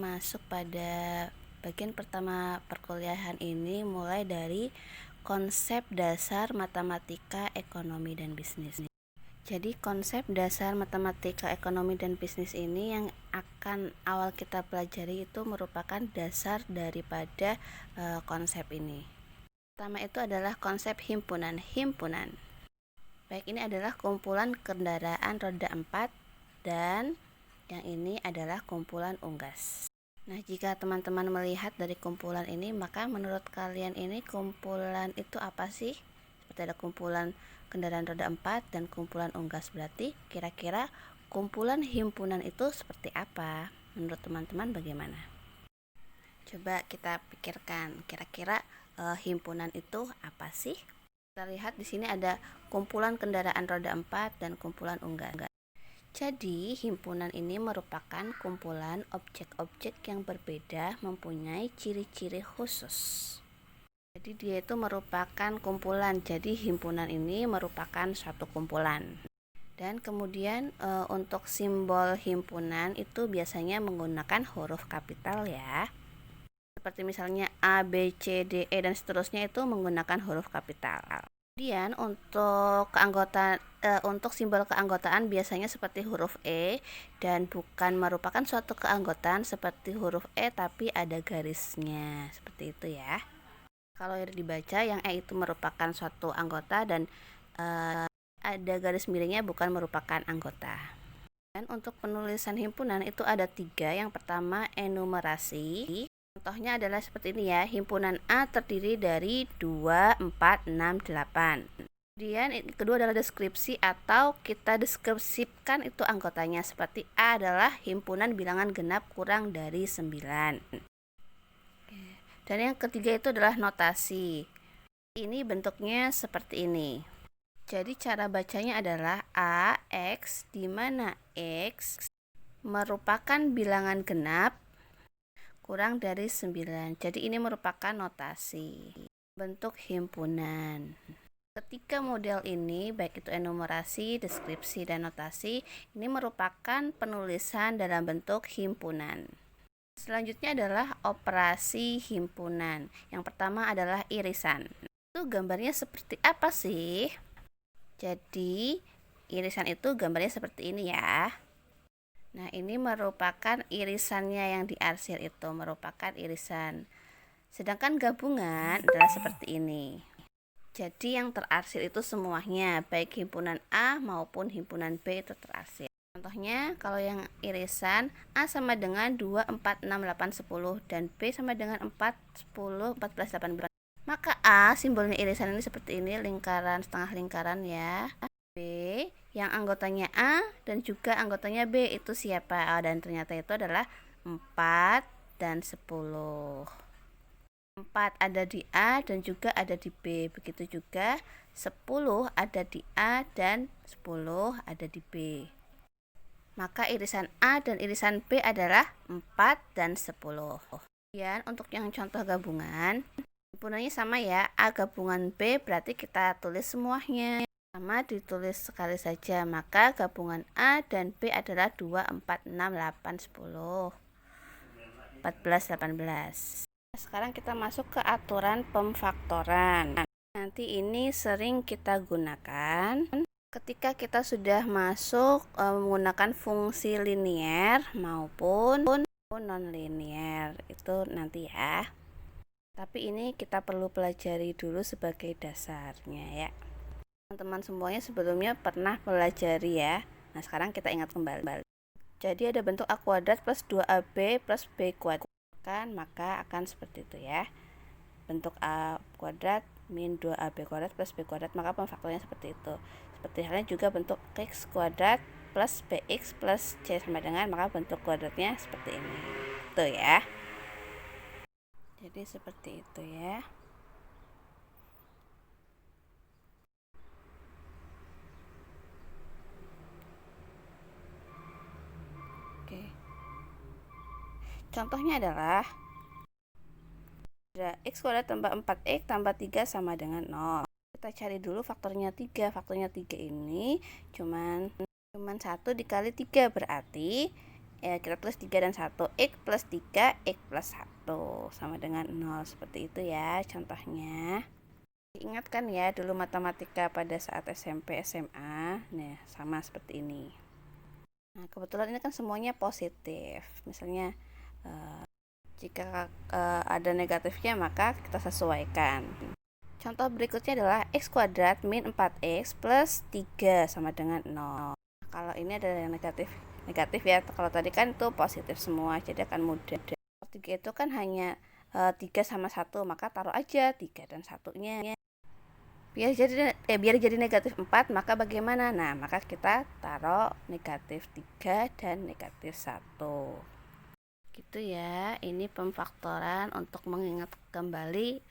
masuk pada bagian pertama perkuliahan ini, mulai dari konsep dasar matematika, ekonomi, dan bisnis. Jadi konsep dasar matematika, ekonomi, dan bisnis ini yang akan awal kita pelajari itu merupakan dasar daripada konsep ini. Pertama itu adalah konsep himpunan. Baik, ini adalah kumpulan kendaraan roda 4 dan yang ini adalah kumpulan unggas. Nah, jika teman-teman melihat dari kumpulan ini, maka menurut kalian ini kumpulan itu apa sih? Seperti ada kumpulan kendaraan roda 4 dan kumpulan unggas, berarti kira-kira kumpulan himpunan itu seperti apa? Menurut teman-teman bagaimana? Coba kita pikirkan, kira-kira himpunan itu apa sih? Kita lihat di sini ada kumpulan kendaraan roda 4 dan kumpulan unggas. Jadi, himpunan ini merupakan kumpulan objek-objek yang berbeda mempunyai ciri-ciri khusus. Jadi, dia itu merupakan kumpulan. Jadi, himpunan ini merupakan suatu kumpulan. Dan kemudian untuk simbol himpunan itu biasanya menggunakan huruf kapital ya. Seperti misalnya A, B, C, D, E, dan seterusnya itu menggunakan huruf kapital. Kemudian untuk simbol keanggotaan biasanya seperti huruf E dan bukan merupakan suatu keanggotaan seperti huruf E tapi ada garisnya, seperti itu ya. Kalau dibaca yang E itu merupakan suatu anggota dan ada garis miringnya bukan merupakan anggota. Dan untuk penulisan himpunan itu ada 3. Yang pertama enumerasi. Contohnya adalah seperti ini ya, himpunan A terdiri dari 2, 4, 6, 8. Kemudian kedua adalah deskripsi atau kita deskripsikan itu anggotanya, seperti A adalah himpunan bilangan genap kurang dari 9. Dan yang ketiga itu adalah notasi. Ini bentuknya seperti ini. Jadi cara bacanya adalah AX, di mana X merupakan bilangan genap kurang dari 9. Jadi ini merupakan notasi bentuk himpunan. Ketiga model ini, baik itu enumerasi, deskripsi, dan notasi, ini merupakan penulisan dalam bentuk himpunan. Selanjutnya adalah operasi himpunan. Yang pertama adalah irisan. Itu gambarnya seperti apa sih? Jadi irisan itu gambarnya seperti ini ya. Nah, ini merupakan irisannya yang diarsir itu merupakan irisan. Sedangkan gabungan adalah seperti ini. Jadi yang terarsir itu semuanya, baik himpunan A maupun himpunan B itu terarsir. Contohnya, kalau yang irisan A sama dengan 2, 4, 6, 8, 10 dan B sama dengan 4, 10, 14, 18. Maka A simbolnya irisan ini seperti ini, lingkaran, setengah lingkaran ya. B yang anggotanya A dan juga anggotanya B itu siapa? Dan ternyata itu adalah 4 dan 10. 4 ada di A dan juga ada di B. Begitu juga 10 ada di A dan 10 ada di B. Maka irisan A dan irisan B adalah 4 dan 10. Kemudian untuk yang contoh gabungan, himpunannya sama ya, A gabungan B, berarti kita tulis semuanya. Sama ditulis sekali saja, maka gabungan A dan B adalah 2, 4, 6, 8, 10, 14, 18. Sekarang kita masuk ke aturan pemfaktoran. Nanti ini sering kita gunakan ketika kita sudah masuk menggunakan fungsi linier maupun non-linier. Itu nanti ya. Tapi ini kita perlu pelajari dulu sebagai dasarnya ya. Teman-teman semuanya sebelumnya pernah pelajari ya. Nah, sekarang kita ingat kembali. Jadi ada bentuk A kuadrat plus 2AB plus B kuadrat. Maka akan seperti itu ya. Bentuk A kuadrat min 2AB kuadrat plus B kuadrat, maka pemfaktornya seperti itu. Seperti halnya juga bentuk X kuadrat plus BX plus C sama dengan, maka bentuk kuadratnya seperti ini. Itu ya. Jadi seperti itu ya. Contohnya adalah X kuadrat tambah 4X tambah 3 sama dengan 0. Kita cari dulu faktornya 3. Faktornya 3 ini cuman 1 dikali 3, berarti kita tulis 3 dan 1. X plus 3, X plus 1 sama dengan 0. Seperti itu ya contohnya. Ingat kan ya dulu matematika pada saat SMP, SMA. Nah, sama seperti ini. Nah, kebetulan ini kan semuanya positif. Misalnya jika ada negatifnya maka kita sesuaikan. Contoh berikutnya adalah x kuadrat min 4x plus 3 sama dengan 0. Kalau ini ada yang negatif ya. Kalau tadi kan itu positif semua, jadi akan mudah. 3 itu kan hanya 3 sama 1, maka taruh aja 3 dan 1-nya. Biar jadi negatif 4, maka bagaimana? Nah, maka kita taruh negatif 3 dan negatif 1. Gitu ya. Ini pemfaktoran untuk mengingat kembali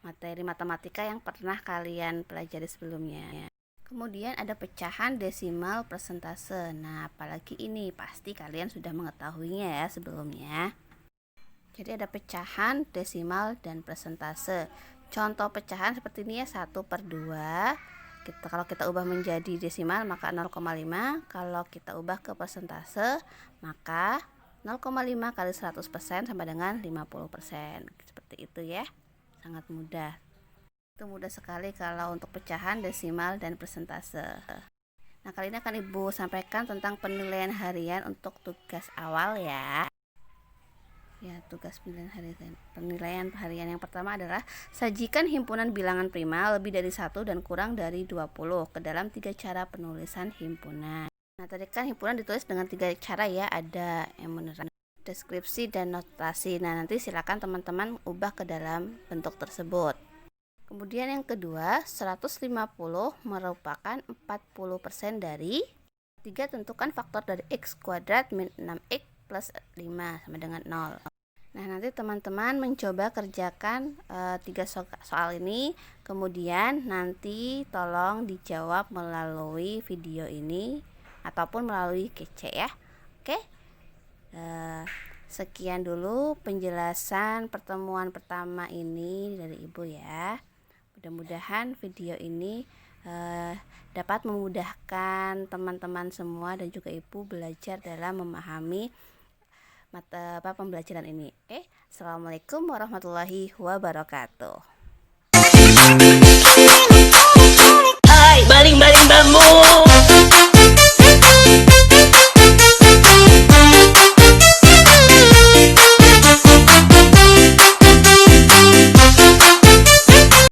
materi matematika yang pernah kalian pelajari sebelumnya. Kemudian ada pecahan, desimal, persentase. Nah, apalagi ini pasti kalian sudah mengetahuinya ya sebelumnya. Jadi ada pecahan, desimal, dan persentase. Contoh pecahan seperti ini ya, 1/2. Kalau kita ubah menjadi desimal maka 0,5. Kalau kita ubah ke persentase maka 0,5 kali 100% sama dengan 50%. Seperti itu ya. Sangat mudah. Itu mudah sekali kalau untuk pecahan, desimal, dan persentase. Nah, kali ini akan Ibu sampaikan tentang penilaian harian untuk tugas awal ya. Ya, tugas penilaian harian yang pertama adalah sajikan himpunan bilangan prima lebih dari 1 dan kurang dari 20 ke dalam 3 cara penulisan himpunan. Nah, tadi kan himpunan ditulis dengan 3 cara ya, ada enumerasi, deskripsi, dan notasi. Nah, nanti silakan teman-teman ubah ke dalam bentuk tersebut. Kemudian yang kedua, 150 merupakan 40% dari 3. Tentukan faktor dari x kuadrat min 6x plus 5 sama dengan 0. Nah, nanti teman-teman mencoba kerjakan 3 soal ini. Kemudian nanti tolong dijawab melalui video ini ataupun melalui kece ya. Oke. Sekian dulu penjelasan pertemuan pertama ini dari Ibu ya. Mudah-mudahan video ini dapat memudahkan teman-teman semua dan juga Ibu belajar dalam memahami pembelajaran ini. Assalamualaikum warahmatullahi wabarakatuh. Hai, baling-baling bambu.